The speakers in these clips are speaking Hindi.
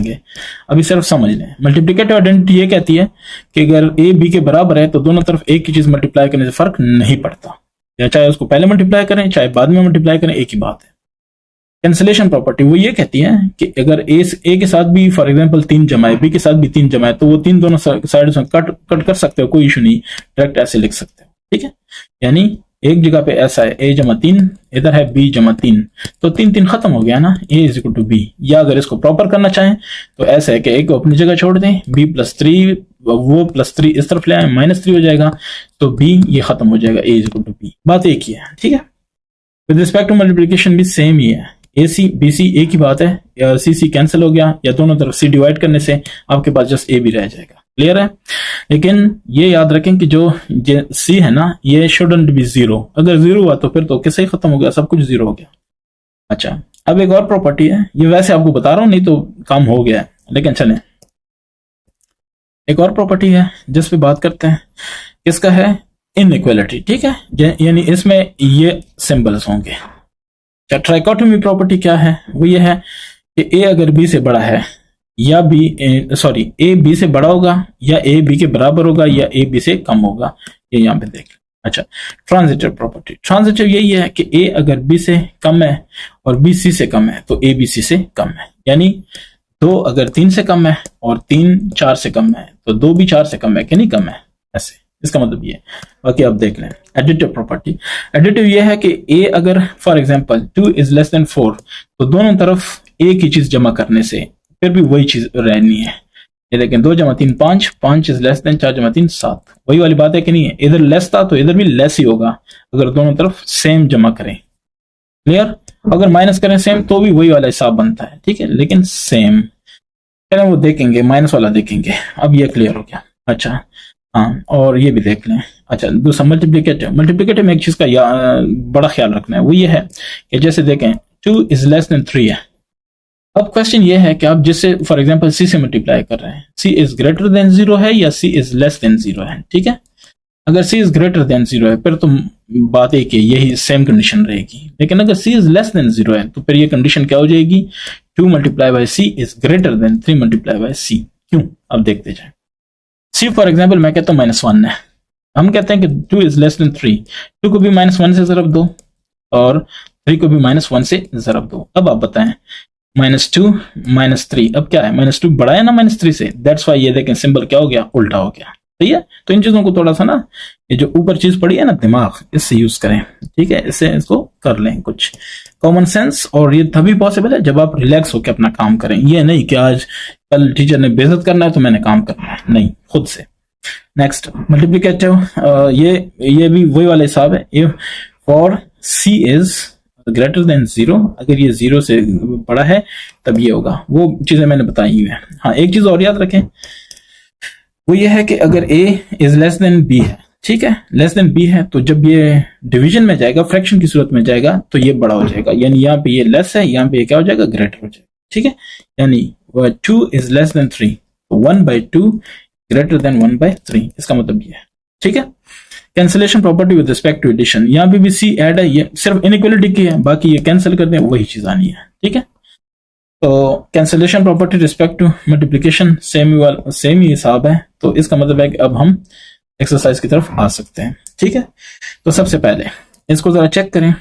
करेंगे, अभी सिर्फ समझ लें। मल्टीप्लिकेटिव आइडेंटिटी ये कहती है कि अगर ए बी के बराबर है तो दोनों तरफ एक ही चीज मल्टीप्लाई करने से फर्क नहीं पड़ता, या चाहे उसको पहले मल्टीप्लाई करें चाहे बाद में मल्टीप्लाई करें, एक ही बात है। कैंसिलेशन प्रॉपर्टी वो ये कहती है कि अगर ए के साथ भी फॉर एग्जांपल 3 जमा है, बी के साथ भी 3 जमा है, तो वो 3 दोनों साइड में कट कर सकते हो, कोई इशू नहीं, डायरेक्ट ऐसे लिख सकते हो, ठीक है। यानी एक जगह पे ऐसा है a जमा 3, इधर है b जमा 3, तो 3 3 खत्म हो गया ना, a is equal to b। या अगर इसको प्रॉपर करना चाहें तो ऐसा है कि a को अपनी जगह छोड़ दें, b प्लस 3 वो प्लस 3 इस तरफ ले आए, -3 हो जाएगा, तो b ये खत्म हो जाएगा, a is equal to b। बात एक ही है, ठीक है। विद रिस्पेक्ट टू मल्टीप्लिकेशन भी सेम ही है, AC BC एक ही बात है, या CC कैंसिल हो गया, या दोनों तरफ C डिवाइड करने से आपके पास जस्ट A भी रह जाएगा, क्लियर है। लेकिन ये याद रखें कि जो C है ना, ये शुडंट बी 0, अगर 0 हुआ तो फिर तो कैसे ही खत्म हो गया, सब कुछ 0 हो गया। अच्छा, अब एक और प्रॉपर्टी है, ये वैसे आपको बता रहा हूं, नहीं तो काम हो गया है, लेकिन चलें, एक और प्रॉपर्टी है जिस पे बात करते हैं, इसका है इनइक्वालिटी, ठीक है, यानी इसमें ये सिंबल्स होंगे। ट्राइकोटोमी प्रॉपर्टी क्या है, वो ये है कि ए अगर बी से बड़ा है, या ए बी से बड़ा होगा, या ए बी के बराबर होगा, या ए बी से कम होगा, ये यहाँ पे देख लें। अच्छा, ट्रांजिटिव प्रॉपर्टी, ट्रांजिटिव यही है कि ए अगर बी से कम है और बी सी से कम है तो ए बी सी से कम है, यानी 2 अगर 3 से कम है और 3 4 से कम है तो 2 भी 4 से कम है कि नहीं कम है, ऐसे इसका मतलब ये। बाकी आप देख लें एडिटिव प्रॉपर्टी, एडिटिव ये है कि a अगर for example 2 is less then 4 तो दोनों तरफ एक ही चीज जमा करने से फिर भी वही चीज रहनी है। ये देखें 2 जमा 3 5, 5 इज लेस देन 4 जमा 3 7, वही वाली बात है कि नहीं है, इधर लेस था तो इधर भी लेस ही होगा अगर दोनों तरफ सेम जमा करें, क्लियर। अगर माइनस करें सेम तो भी वही वाला हिसाब बनता है, ठीक है, लेकिन सेम वो देखेंगे, माइनस वाला देखेंगे। अब ये क्लियर हो गया। अच्छा हाँ, और ये भी देख लें। अच्छा, दूसरा मल्टीप्लिकेटिव में एक चीज का बड़ा ख्याल रखना है, वो ये है कि जैसे देखें 2 इज लेस देन 3 है। अब क्वेश्चन ये है कि आप जिससे फॉर एग्जांपल c से मल्टीप्लाई कर रहे हैं, c इज ग्रेटर देन 0 है या c इज लेस देन 0 है, ठीक है। अगर c इज ग्रेटर देन 0 है फिर तो बात एक है, यही सेम कंडीशन रहेगी। लेकिन अगर c इज लेस देन 0 है तो फिर ये कंडीशन क्या हो जाएगी, 2 multiply by c is greater then 3 multiply by c। क्यों, अब देखते जाए। c फॉर एग्जांपल मैं कहता हूँ -1 है, हम कहते हैं कि 2 इज लेस देन 3, 2 को भी -1 से ज़रब दो और 3 को भी -1 से ज़रब दो। अब आप बताएं -2 -3, अब क्या है, -2 बड़ा है ना -3 से, दैट्स वाई ये देखें सिंबल क्या हो गया, उल्टा हो गया, सही है। तो इन चीजों को थोड़ा सा ना, ये जो ऊपर चीज पड़ी है ना दिमाग, इससे यूज करें, ठीक है, इससे इसको कर लें कुछ कॉमन सेंस। और ये तभी पॉसिबल है जब आप रिलैक्स होकर अपना काम करें, ये नहीं कि आज कल टीचर ने बेइज्जत करना है तो मैंने काम करना है, नहीं, खुद से। नेक्स्ट मल्टीप्लिकेटिव, ये भी वही वाला हिसाब है, if for c is greater then 0, अगर ये 0 से बड़ा है तब ये होगा, वो चीजें मैंने बताई हुई है। हाँ, एक चीज और याद रखें, वो ये है कि अगर a is less then b है, ठीक है, लेस देन b है, तो जब ये डिवीजन में जाएगा, फ्रैक्शन की सूरत में जाएगा, तो ये बड़ा हो जाएगा, यानी यहाँ पे ये लेस है, यहाँ पे ये क्या हो जाएगा, ग्रेटर हो जाएगा, ठीक है। यानी 2 is less than 3, 1/2 greater than 1/3, इसका मतलब ये है, ठीक है। Cancellation property with respect to addition, यहाँ पे भी सी ऐड है, ये सिर्फ इनइक्वालिटी की है, बाकी ये कैंसिल कर दें वही चीज आनी है, ठीक है। तो cancellation property respect to multiplication same ही हिसाब है, तो इसका मतलब है कि अब हम एक्सरसाइज की तरफ आ सकते हैं, ठीक है। तो सबसे पहले इसको जरा चेक करें,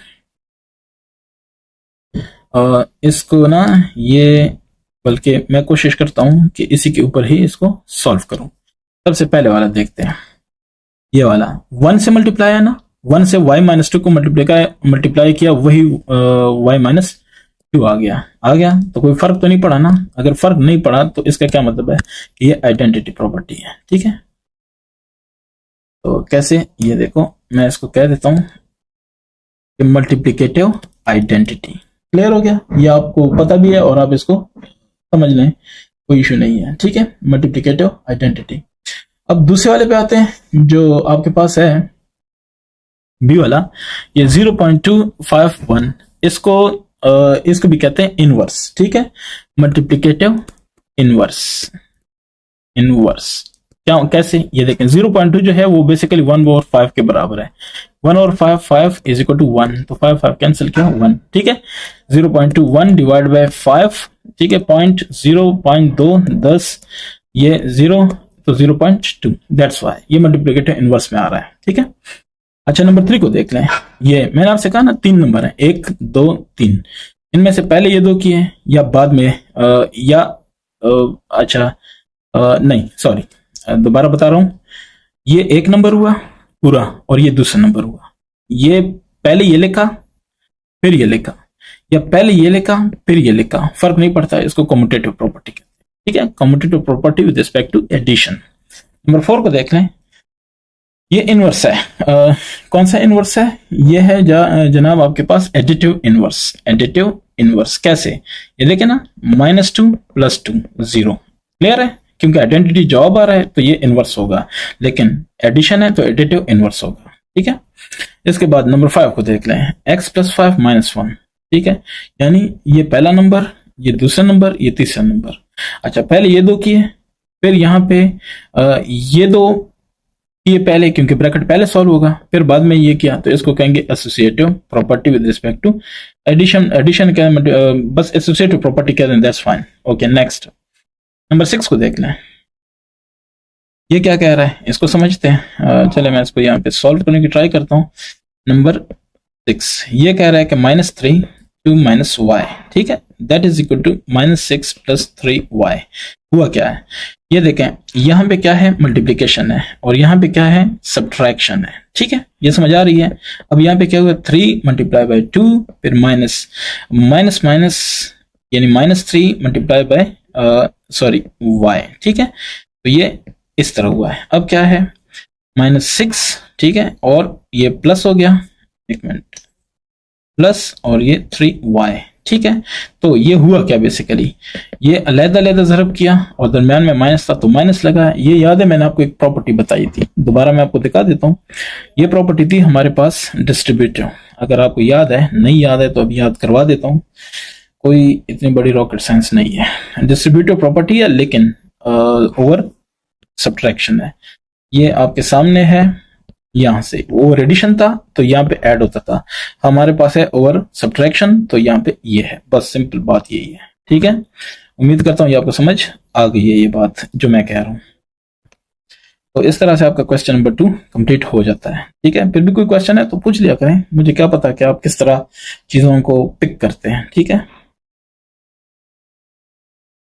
और इसको ना, ये बल्कि मैं कोशिश करता हूं कि इसी के ऊपर ही इसको सॉल्व करूं। सबसे पहले वाला देखते हैं, ये वाला 1 से मल्टीप्लाई है ना, 1 से y-2 को मल्टीप्लाई किया, वही y-2 आ गया, तो कोई फर्क तो नहीं पड़ा ना। अगर फर्क नहीं पड़ा तो इसका क्या मतलब है कि ये आइडेंटिटी प्रॉपर्टी है, ठीक है। तो कैसे, ये देखो मैं इसको कह देता हूं कि मल्टीप्लिकेटिव आइडेंटिटी, क्लियर हो गया, ये आपको पता भी है और आप इसको समझ लें, कोई इशू नहीं है, ठीक है। Multiplicative identity. अब दूसरे वाले पे आते हैं, जो आपके पास है बी वाला, ये 0.251, इसको भी कहते हैं इनवर्स, ठीक है। मल्टीप्लिकेटिव इनवर्स क्या, कैसे, ये देखें 0.2 जो है वो बेसिकली 1/5 के बराबर है, 1/5 5 = 1, तो 5 कैंसिल किया 1, ठीक है। 0.21 डिवाइड बाय 5 ठीक है, 0.2 10 ये 0 तो 0.2, दैट्स वाई ये मल्टीप्लिकेटिव इनवर्स में आ रहा है। ठीक है, अच्छा नंबर 3 को देख लें। ये मैंने आपसे कहा ना 3 नंबर है, 1 2 3, इनमें से पहले ये 2 किए या बाद में नहीं सॉरी, दोबारा बता रहा हूं, ये 1 नंबर हुआ पूरा और ये दूसरा नंबर हुआ। ये पहले ये लिखा फिर ये लिखा, या पहले ये लिखा फिर ये लिखा, फर्क नहीं पड़ता, इसको कम्यूटेटिव प्रॉपर्टी कहते हैं। ठीक है, commutative property with respect to addition. Number 4 को देख लें। ये इनवर्स है, कौन सा इनवर्स है? ये है जनाब आपके पास एडिटिव इनवर्स। एडिटिव इनवर्स कैसे? ये देखें ना, -2 + 2 0, क्लियर है, क्योंकि आइडेंटिटी जवाब आ रहा है तो ये इनवर्स होगा, लेकिन एडिशन है तो एडिटिव इनवर्स होगा। ठीक है, इसके बाद नंबर 5 को देख लें। x + 5 - 1, ठीक है, यानी ये पहला नंबर, ये दूसरा नंबर, ये तीसरा नंबर। अच्छा, पहले ये 2 किए, फिर यहाँ पे ये 2 ये पहले, क्योंकि ब्रैकेट पहले सॉल्व होगा, फिर बाद में ये किया, तो इसको कहेंगे associative property with respect to addition. Addition क्या है? बस एसोसिएटिव प्रॉपर्टी कह दें, that's fine. Okay, next number 6 को देख लें। ये क्या कह रहा है, इसको समझते हैं। चले मैं इसको यहाँ पे सॉल्व करने की ट्राई करता हूँ। नंबर 6 ये कह रहा है कि -3 to -y, ठीक है, that is equal to -6 + 3y। हुआ क्या है, ये देखें, यहाँ पे क्या है, मल्टीप्लिकेशन है, और यहाँ पे क्या है, सब्ट्रैक्शन है। ठीक है, ये समझ आ रही है। अब यहाँ पे क्या हुआ, 3 × 2, फिर माइनस यानी -3 × y। ठीक है, तो ये इस तरह हुआ है। अब क्या है, -6, ठीक है, और ये प्लस हो गया, एक मिनट, प्लस और ये 3y। ठीक है, तो ये हुआ क्या, बेसिकली ये अलग-अलग ज़रब किया और दरमियान में माइनस था तो माइनस लगा। ये याद है, मैंने आपको एक प्रॉपर्टी बताई थी, दोबारा मैं आपको दिखा देता हूँ। ये प्रॉपर्टी थी हमारे पास डिस्ट्रीब्यूटिव, अगर आपको याद है, नहीं याद है तो अब याद करवा देता हूँ, कोई इतनी बड़ी रॉकेट साइंस नहीं है। डिस्ट्रीब्यूटिव प्रॉपर्टी है, लेकिन ओवर सब्ट्रैक्शन है। ये आपके सामने है, यहां से ओवर एडिशन था तो यहाँ पे ऐड होता था, हमारे पास है ओवर सब्ट्रैक्शन, तो यहाँ पे ये है। बस सिंपल बात यही है। ठीक है, उम्मीद करता हूँ ये आपको समझ आ गई है, ये बात जो मैं कह रहा हूँ। तो इस तरह से आपका क्वेश्चन नंबर 2 कंप्लीट हो जाता है। ठीक है, फिर भी कोई क्वेश्चन है तो पूछ लिया करें, मुझे क्या पता कि आप किस तरह चीजों को पिक करते हैं। ठीक है,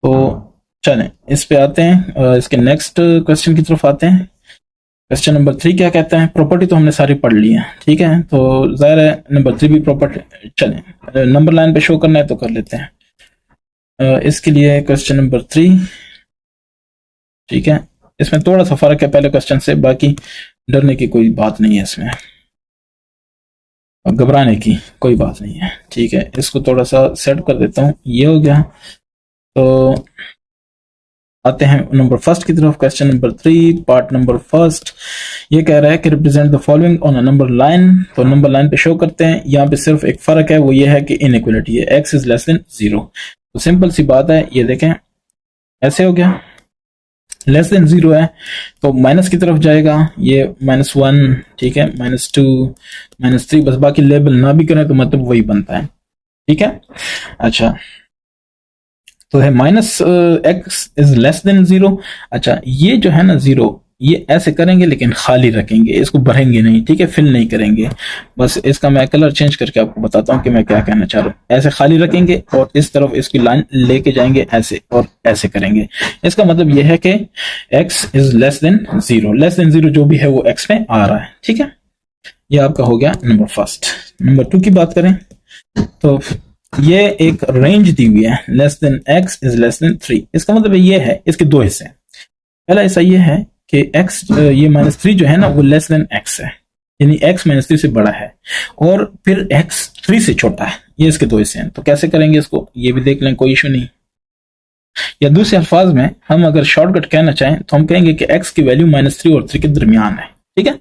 तो चलें इस पे आते हैं, इसके नेक्स्ट क्वेश्चन की तरफ आते हैं। क्वेश्चन नंबर 3 क्या कहता है? प्रॉपर्टी तो हमने सारी पढ़ ली है। ठीक है, तो जाहिर है नंबर 3 भी प्रॉपर्टी, चलें नंबर लाइन पे शो करना है तो कर लेते हैं। इसके लिए क्वेश्चन नंबर 3, ठीक है, इसमें थोड़ा सा फर्क है पहले क्वेश्चन से, बाकी डरने की कोई बात नहीं है इसमें, और घबराने की कोई बात नहीं है। ठीक है, इसको थोड़ा सा सेट कर देता हूँ, ये हो गया। तो आते हैं नंबर 1 की तरफ। क्वेश्चन नंबर 3 पार्ट नंबर 1 ये कह रहा है कि represent the following on a number line. तो नंबर लाइन पे शो करते हैं। यहाँ पे सिर्फ एक फर्क है, वो ये है कि इनइक्वालिटी है, x इज लेस देन 0। तो सिंपल सी बात है, ये देखें ऐसे हो गया, लेस देन 0 है तो माइनस की तरफ जाएगा, ये -1, ठीक है, -2, -3, बस बाकी लेबल ना भी करें तो मतलब वही बनता है। ठीक है, अच्छा तो है -x इज लेस देन 0। अच्छा, ये जो है ना 0, ये ऐसे करेंगे लेकिन खाली रखेंगे, इसको भरेंगे नहीं, ठीक है, फिल नहीं करेंगे। बस इसका मैं कलर चेंज करके आपको बताता हूँ कि मैं क्या कहना चाह रहा हूँ। ऐसे खाली रखेंगे और इस तरफ इसकी लाइन लेके जाएंगे ऐसे और ऐसे करेंगे। इसका मतलब ये है कि x is less then 0, less than 0 जो भी है वो x में आ रहा है। ठीक है, ये आपका हो गया नंबर 1। नंबर 2 की बात करें तो ये एक रेंज दी हुई है, less than x is less than 3। इसका मतलब ये है, इसके 2 हिस्से हैं। पहला हिस्सा ये है कि x, ये -3 जो है ना वो लेस देन x है, यानी x -3 से बड़ा है, और फिर x 3 से छोटा है। ये इसके 2 हिस्से हैं। तो कैसे करेंगे इसको, ये भी देख लें, कोई इशू नहीं। या दूसरे अल्फाज में हम अगर शॉर्टकट कहना चाहें तो हम कहेंगे कि x की वैल्यू -3 और 3 के दरमियान है। ठीक है,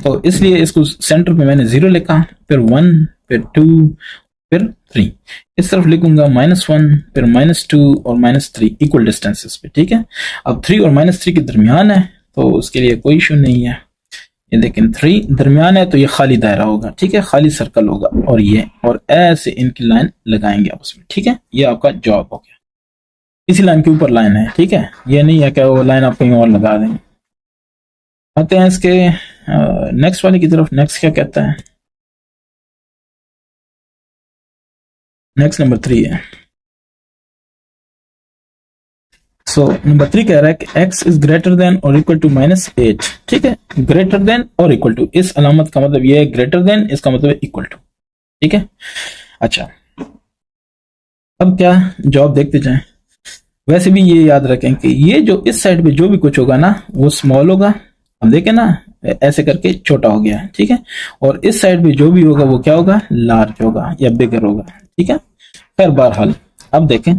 तो इसलिए इसको सेंटर पे मैंने 0 लिखा, फिर 1, फिर 2, फिर 3। इस तरफ लिखूंगा -1, फिर -2 और -3 इक्वल डिस्टेंसेस पे। ठीक है, अब 3 और -3 के दरमियान है तो उसके लिए कोई इशू नहीं है। ये लेकिन 3 दरमियान है तो ये खाली दायरा होगा, ठीक है, खाली सर्कल होगा, और ये और ऐसे इनकी लाइन लगाएंगे आपस में। ठीक है, ये आपका जवाब हो गया। इसी लाइन के ऊपर लाइन है, ठीक है, ये नहीं है कि वो लाइन आप कहीं और लगा देंगे। आते हैं इसके नेक्स्ट वाले की तरफ। नेक्स्ट क्या कहता है? नेक्स्ट नंबर 3 है। सो नंबर 3 कह रहा है कि x इज ग्रेटर देन और इक्वल टू -8, ठीक है, ग्रेटर देन और इक्वल टू, इस अलामत का मतलब ये है ग्रेटर देन, इसका मतलब है इक्वल टू, ठीक है। अच्छा, अब क्या जवाब देखते जाएं। वैसे भी ये याद रखें कि ये जो इस साइड पे जो भी कुछ होगा ना वो स्मॉल होगा, हम देखें ना ऐसे करके छोटा हो गया, ठीक है, और इस साइड पे जो भी होगा वो क्या होगा, लार्ज होगा या बिगर होगा, ठीक है। खैर बहरहाल अब देखें,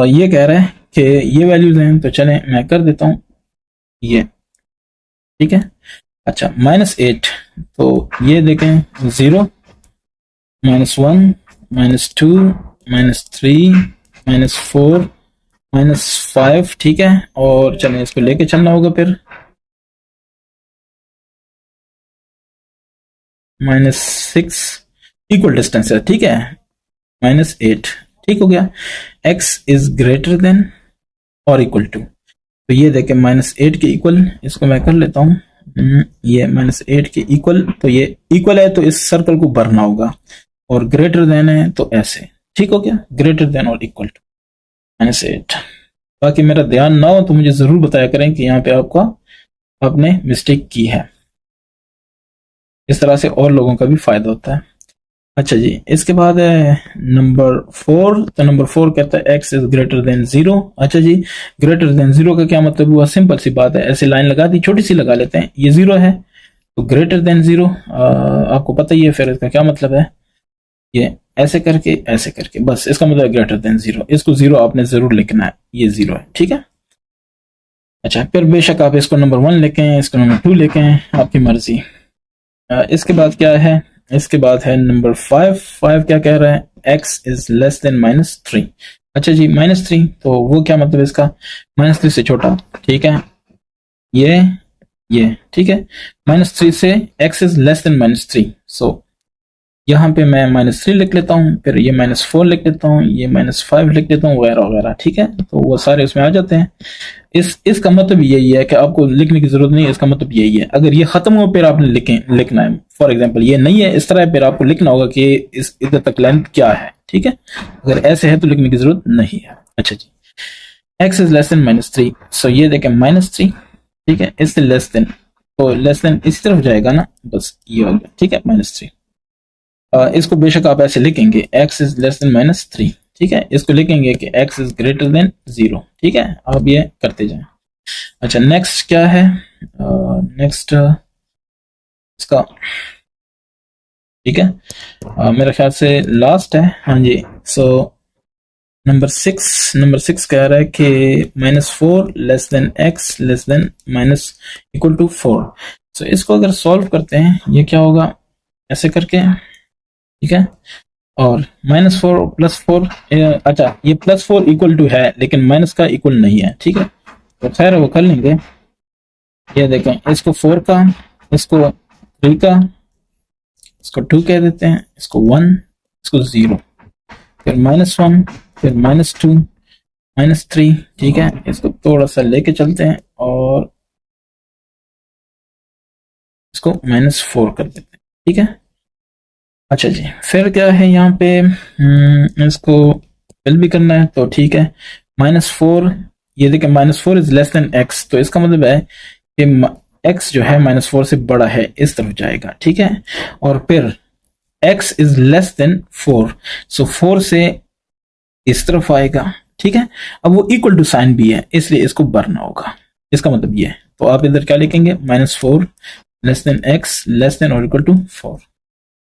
ये कह रहा है कि ये वैल्यूज हैं, तो चलें मैं कर देता हूं ये, ठीक है। अच्छा, -8, तो ये देखें 0, -1, -2, -3, -4, -5, ठीक है, और चलें इसको लेके चलना होगा फिर -6, इक्वल डिस्टेंस है, ठीक है, -8, ठीक हो गया। x इज ग्रेटर देन और इक्वल टू, तो ये देखें -8 के इक्वल, इसको मैं कर लेता हूँ, ये -8 के इक्वल, तो ये इक्वल है तो इस सर्कल को भरना होगा, और ग्रेटर देन है तो ऐसे, ठीक हो गया, ग्रेटर देन और इक्वल टू -8। बाकी मेरा ध्यान ना हो तो मुझे जरूर बताया करें कि यहाँ पे आपने मिस्टेक की है, इस तरह से और लोगों का भी फायदा होता है। अच्छा जी, इसके बाद है नंबर 4, तो नंबर 4 कहता है x इज ग्रेटर देन 0। अच्छा जी, ग्रेटर देन 0 का क्या मतलब हुआ? सिंपल सी बात है, ऐसे लाइन लगा दी, छोटी सी लगा लेते हैं, ये 0 है तो ग्रेटर देन 0 आपको पता ही है, फिर इसका क्या मतलब है, ये ऐसे करके बस इसका मतलब ग्रेटर देन 0, इसको 0 आपने जरूर लिखना है, ये 0 है, ठीक है। अच्छा, फिर बेशक आप इसको नंबर 1 लिखें, इसको नंबर 2 लिखें, आपकी मर्जी। इसके बाद क्या है? इसके बाद है नंबर 5 क्या कह रहा है? x is less than -3। अच्छा जी, -3, तो वो क्या मतलब इसका? -3 से छोटा, ठीक है, ये ठीक है, -3 से x इज लेस देन -3, सो यहाँ पे मैं -3 लिख लेता हूँ, फिर ये -4 लिख लेता हूँ, ये -5 लिख लेता हूँ, वगैरह वगैरह, ठीक है, तो वो सारे उसमें आ जाते हैं। इसका मतलब यही है कि आपको लिखने की जरूरत नहीं है, इसका मतलब यही है, अगर ये खत्म हो फिर आपने लिखना है। फॉर एग्जांपल ये नहीं है इस तरह, फिर आपको लिखना होगा कि इस इधर तक लेंथ क्या है, ठीक है, अगर ऐसे है तो लिखने की जरूरत नहीं है। अच्छा जी, x इज लेस देन -3, सो ये देखें -3, ठीक है, इससे लेस देन, तो लेस देन इसी तरफ जाएगा ना, बस ये हो गया, ठीक है, -3। इसको बेशक आप ऐसे लिखेंगे x इज लेस देन -3, ठीक है, इसको लिखेंगे कि x इज ग्रेटर देन 0, ठीक है, आप ये करते जाएं। अच्छा, नेक्स्ट क्या है? नेक्स्ट इसका, ठीक है, मेरे ख्याल से लास्ट है, हाँ जी। सो नंबर 6 कह रहा है कि -4 less than x less than equal to 4। So इसको अगर सॉल्व करते हैं, ये क्या होगा, ऐसे करके, ठीक है, और -4 +4, अच्छा ये +4 इक्वल टू है लेकिन माइनस का इक्वल नहीं है, ठीक है, तो खैर वो कर लेंगे। ये देखें, इसको 4 का, इसको 3 का, इसको 2 कह देते हैं, इसको 1, इसको 0, फिर -1, फिर -2, -3, ठीक है, इसको थोड़ा सा लेके चलते हैं और इसको -4 कर देते हैं, ठीक है। अच्छा जी, फिर क्या है यहाँ पे, इसको फिल भी करना है, तो ठीक है, -4, ये देखें -4 इज लेस देन x, तो इसका मतलब है कि x जो है -4 से बड़ा है, इस तरफ जाएगा, ठीक है, और फिर x इज लेस देन 4, सो 4 से इस तरफ आएगा, ठीक है। अब वो इक्वल टू साइन भी है, इसलिए इसको भरना होगा, इसका मतलब ये है, तो आप इधर क्या लिखेंगे, -4 less than x less then और इक्वल टू 4।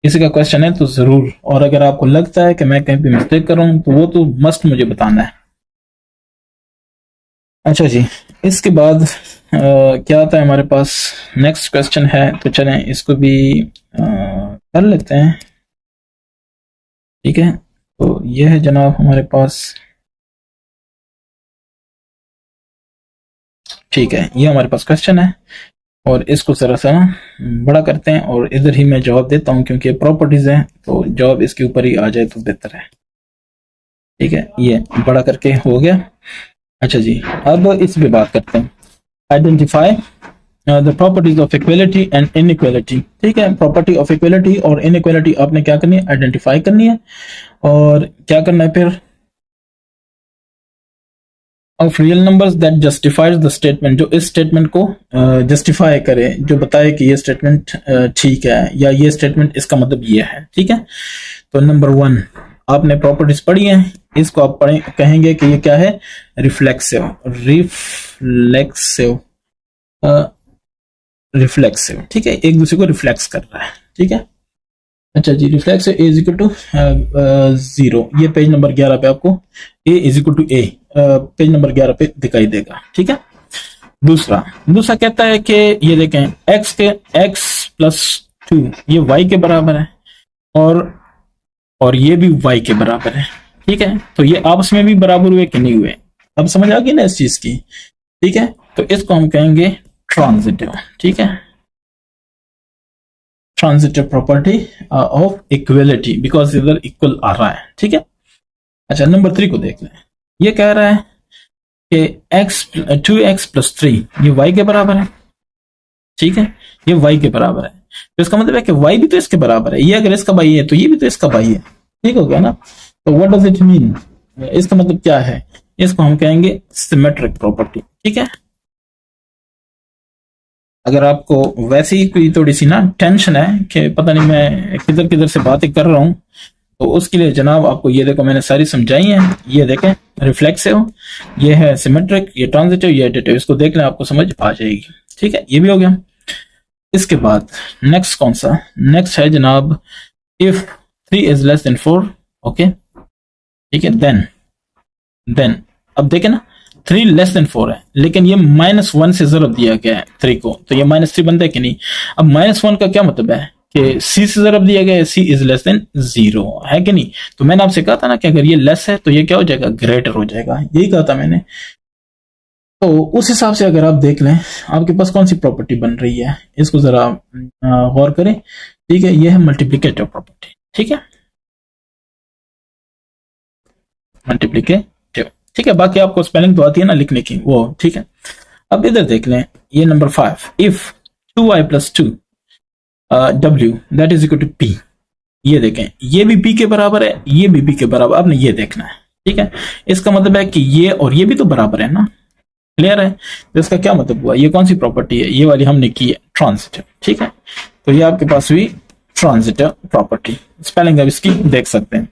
किसी का क्वेश्चन है तो जरूर, और अगर आपको लगता है कि मैं कहीं पे मिस्टेक कर रहा हूं तो वो तो मस्ट मुझे बताना है। अच्छा जी, इसके बाद क्या आता है हमारे पास? नेक्स्ट क्वेश्चन है, तो चलें इसको भी कर लेते हैं, ठीक है। तो ये है जनाब हमारे पास, ठीक है, ये हमारे पास क्वेश्चन है, और इसको जरा सा बड़ा करते हैं और इधर ही मैं जवाब देता हूं, क्योंकि प्रॉपर्टीज हैं तो जवाब इसके ऊपर ही आ जाए तो बेहतर है। ठीक है, ये बड़ा करके हो गया। अच्छा जी, अब इस पे बात करते हैं, identify the properties of equality and inequality. ठीक है, प्रॉपर्टी ऑफ इक्वलिटी और इनइक्वलिटी आपने क्या करनी है, आइडेंटिफाई करनी है। और क्या करना है फिर, of real numbers that justifies the statement, जो इस स्टेटमेंट को जस्टिफाई करे, जो बताए कि ये स्टेटमेंट ठीक है या ये स्टेटमेंट इसका मतलब ये है। ठीक है, तो नंबर 1 आपने प्रॉपर्टीज पढ़ी है, इसको आप पढ़े कहेंगे कि ये क्या है, रिफ्लेक्सिव। रिफ्लेक्सिव, रिफ्लेक्सिव, ठीक है, एक दूसरे को रिफ्लेक्स कर रहा है। ठीक है, अच्छा जी, reflexive a is equal to 0, ये पेज नंबर 11 पे आपको a is equal to a page number 11 पे दिखाई देगा। ठीक है, दूसरा कहता है कि ये देखें, x के x प्लस 2 ये y के बराबर है, और ये भी y के बराबर है। ठीक है, तो ये आपस में भी बराबर हुए कि नहीं हुए, अब समझ आ गई ना इस चीज की। ठीक है, तो इसको हम कहेंगे ट्रांजिटिव। ठीक है, transitive property of equality, because इधर इक्वल आ रहा है। ठीक है, अच्छा नंबर 3 को देख लें, ये कह रहा है कि 2x प्लस 3 ये y के बराबर है। ठीक है, ये y के बराबर है, तो इसका मतलब है कि y भी तो इसके बराबर है, ये अगर इसका भाई है तो ये भी तो इसका भाई है। ठीक हो गया ना, तो व्हाट डज इट मीन, इसका मतलब क्या है, इसको हम कहेंगे सिमेट्रिक प्रॉपर्टी। ठीक है, अगर आपको वैसे ही कोई थोड़ी सी ना टेंशन है कि पता नहीं मैं किधर किधर से बातें कर रहा हूं, तो उसके लिए जनाब आपको ये देखो मैंने सारी समझाई हैं, ये देखें, रिफ्लेक्सिव, ये है सिमेट्रिक, ये ट्रांजिटिव, ये एडिटिव, इसको देख लें आपको समझ आ जाएगी। ठीक है, ये भी हो गया। इसके बाद नेक्स्ट कौन सा, नेक्स्ट है जनाब, if 3 is less then 4, okay. ठीक है, देन अब देखें ना, 3 लेस देन 4 है, लेकिन ये -1 से जरूर दिया गया है 3 को, तो ये -3 बनता है कि नहीं। अब -1 का क्या मतलब है कि c से जरूर दिया गया है, c इज लेस देन 0 है कि नहीं। तो मैंने आपसे कहा था ना कि अगर ये लेस है तो ये क्या हो जाएगा, ग्रेटर हो जाएगा, यही कहा था मैंने। तो उस हिसाब से अगर आप देख लें आपके पास कौन सी प्रॉपर्टी बन रही है, इसको जरा गौर करें। ठीक है, ये है मल्टीप्लिकेटिव प्रॉपर्टी। ठीक है, मल्टीप्लिकेटिव। ठीक है, बाकी आपको स्पेलिंग तो आती है ना लिखने की वो। ठीक है, अब इधर देख लें, ये number 5, if 2y plus 2 w that is equal to p, ये देखें, ये भी p के बराबर है, ये भी p के बराबर, आपने ये देखना है। ठीक है, इसका मतलब है कि ये और ये भी तो बराबर है ना, क्लियर है। तो इसका क्या मतलब हुआ, ये कौन सी प्रॉपर्टी है, ये वाली हमने की है, ट्रांजिटिव। ठीक है, तो ये आपके पास हुई ट्रांजिटिव प्रॉपर्टी, स्पेलिंग अब इसकी देख सकते हैं।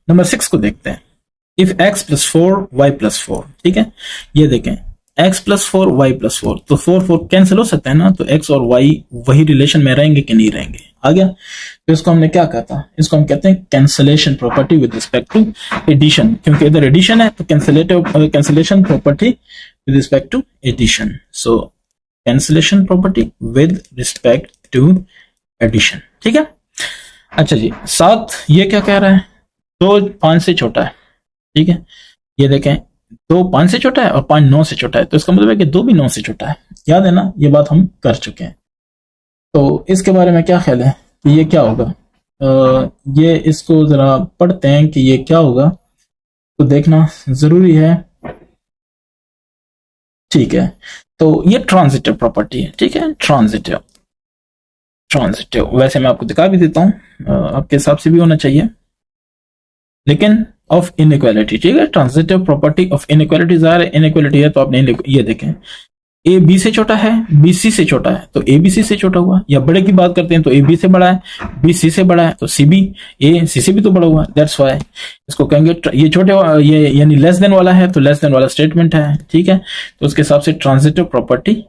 नंबर 6 को देखते हैं, if x plus 4 y plus 4। ठीक है, ये देखें, x प्लस 4 y प्लस 4, तो 4 कैंसिल हो सकता है ना, तो x और y वही रिलेशन में रहेंगे कि नहीं रहेंगे, आ गया। तो इसको हमने क्या कहा था, इसको हम कहते हैं cancellation property with respect to addition, क्योंकि इधर एडिशन है तो cancellation property with respect to addition. So cancellation property with respect to addition. ठीक है, अच्छा जी, 7 ये क्या कह रहा है, 2 5 से छोटा है। ठीक है, ये देखें, 2 5 से छोटा है और 5 9 से छोटा है, तो इसका मतलब है कि 2 भी 9 से छोटा है। याद है ना, ये बात हम कर चुके हैं। तो इसके बारे में क्या ख्याल है कि ये क्या होगा, ये इसको जरा पढ़ते हैं कि ये क्या होगा, तो देखना जरूरी है। ठीक है, तो ये ट्रांजिटिव प्रॉपर्टी है। ठीक है, ट्रांजिटिव वैसे मैं आपको दिखा भी देता हूं, आपके हिसाब से भी होना चाहिए, लेकिन ऑफ इनइक्वालिटी। ठीक है, ट्रांजिटिव प्रॉपर्टी ऑफ इनइक्वालिटी, ज़ाहिर है इनइक्वालिटी है तो आपने ये देखें, ए बी से छोटा है, बी सी से छोटा है, तो ए बी सी से छोटा हुआ, या बड़े की बात करते हैं तो ए बी से बड़ा है, बी सी से बड़ा है, तो सी बी ए सी से भी तो बड़ा हुआ, दैट्स वाई इसको कहेंगे ये छोटे, ये यानी लेस देन वाला है तो लेस देन वाला स्टेटमेंट है। ठीक है, तो उसके हिसाब से ट्रांजिटिव प्रॉपर्टी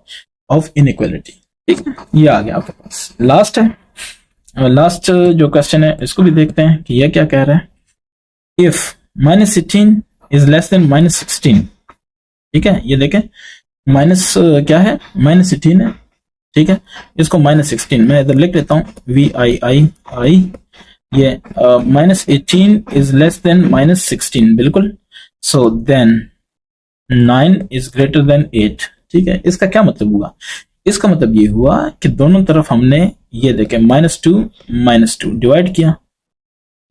ऑफ इनइक्वालिटी। ठीक है, ये आ गया आपके पास। लास्ट है, लास्ट जो क्वेश्चन है इसको भी देखते हैं कि यह क्या कह रहा है, इफ -18 इज लेस देन -16। ठीक है, ये देखें, माइनस क्या है, -18 है। ठीक है, इसको -16 मैं इधर लिख लेता हूं, VII, ये -18 इज लेस देन -16, बिल्कुल। So then 9 is greater than 8। ठीक है, इसका क्या मतलब हुआ, इसका मतलब ये हुआ कि दोनों तरफ हमने ये देखें -2 डिवाइड किया।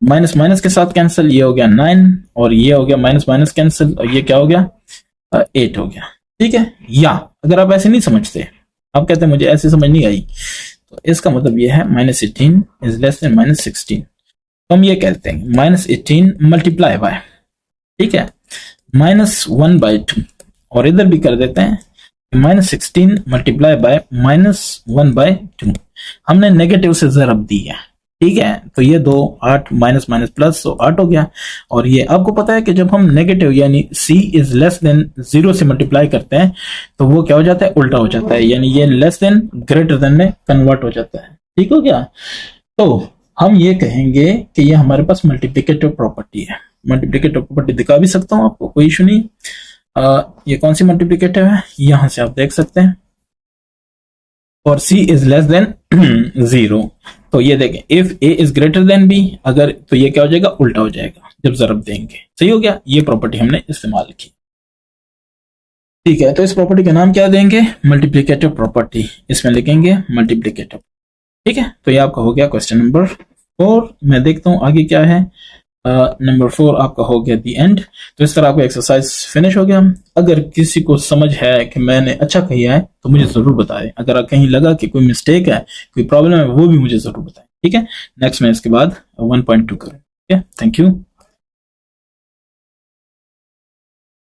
माइनस माइनस के साथ कैंसिल, ये हो गया 9 और ये हो गया माइनस माइनस कैंसिल और ये क्या हो गया 8 हो गया। ठीक है, या अगर आप ऐसे नहीं समझते, आप कहते हैं मुझे ऐसे समझ नहीं आई, तो इसका मतलब ये है -18 इज लेस देन -16। तो हम ये कहते हैं -18 मल्टीप्लाई बाय, ठीक है, -1/2, और इधर भी कर देते हैं -16 मल्टीप्लाई बाय -1/2। हमने नेगेटिव से ज़रब दी है, ठीक है, तो ये 2 8 माइनस माइनस प्लस, तो 8 हो गया। और ये आपको पता है कि जब हम नेगेटिव यानी c इज लेस देन 0 से मल्टीप्लाई करते हैं तो वो क्या हो जाता है, उल्टा हो जाता है, यानी ये लेस देन ग्रेटर देन में कन्वर्ट हो जाता है। ठीक हो गया, तो हम ये कहेंगे कि ये हमारे पास मल्टीप्लिकेटिव प्रॉपर्टी है। मल्टीप्लिकेटिव प्रॉपर्टी दिखा भी सकता हूं आपको, कोई इशू नहीं। ये कौन सी मल्टीप्लिकेटिव है, यहां से आप देख सकते हैं, और c इज लेस देन 0। तो ये देखें, if a is greater then b, अगर तो ये क्या हो जाएगा, उल्टा हो जाएगा जब ज़रब देंगे। सही हो गया, ये प्रॉपर्टी हमने इस्तेमाल की। ठीक है, तो इस प्रॉपर्टी का नाम क्या देंगे, मल्टीप्लिकेटिव प्रॉपर्टी, इसमें लिखेंगे मल्टीप्लिकेटिव। ठीक है, तो ये आपका हो गया क्वेश्चन नंबर 4। मैं देखता हूं आगे क्या है। नंबर 4 आपका हो गया दी एंड। तो इस तरह आपका एक्सरसाइज फिनिश हो गया। अगर किसी को समझ है कि मैंने अच्छा किया है तो मुझे जरूर बताएं, अगर कहीं लगा कि कोई मिस्टेक है, कोई प्रॉब्लम है, वो भी मुझे जरूर बताएं। ठीक है, नेक्स्ट मैं इसके बाद 1.2 करूँ। ठीक है, थैंक यू।